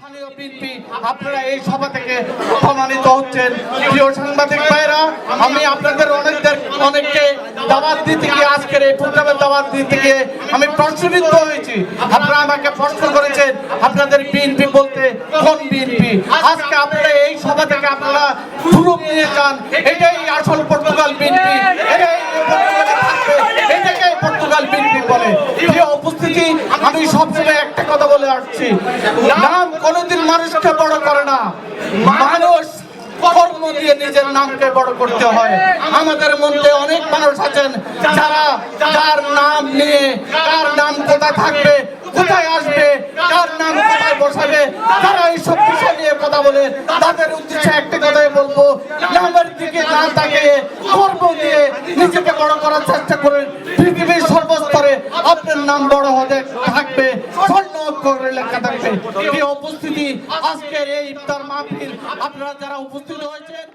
স্থানীয় বিএনপি আপনারা এই সভা থেকে অপমানিত হচ্ছেন। প্রিয় সাংবাদিক ভাইরা, আমি আপনাদের অনেককে দাওয়াত দিতে গিয়ে, আজকের এই প্রোগ্রামের দাওয়াত দিতে গিয়ে আমি প্রশ্নবিদ্ধ হয়েছি। আপনারা আমাকে প্রশ্ন করেছেন আপনাদের বিএনপি বলতে কোন বিএনপি। আজকে আপনারা এই সভা থেকে আপনারা সুযোগ নিয়ে যান, এটাই আসল পর্তুগাল বিএনপি, এটাই পর্তুগালে থাকবে, এটাকে পর্তুগাল বিএনপি বলে। প্রিয় উপস্থিতি, আমি সবসময় একটা কথা বলে আসছি, নাম কোনোদিন মানুষকে বড় করে না, মানুষ কর্ম দিয়ে নিজের নামকে বড় করতে হয়। আমাদের মধ্যে অনেক মানুষ আছেন যার নাম নিয়ে, কার নাম কোথায় থাকবে, কোথায় আসবে, কার নাম কোথায় বসাবে, তারা এইসব বিষয় নিয়ে কথা বলে। তাদের উদ্দেশ্যে একটা কথাই বলবো, নামের দিকে না তাকিয়ে কর্ম দিয়ে নিজেকে বড় করার চেষ্টা করেন। পৃথিবীর সর্বস্তরে আপনার নাম বড় হতে থাকবে, স্বর্ণ অক্ষরে লেখা থাকবে। এই উপস্থিতি, আজকের এই ইফতার মাহফিল আপনারা যারা উপস্থিত হয়েছেন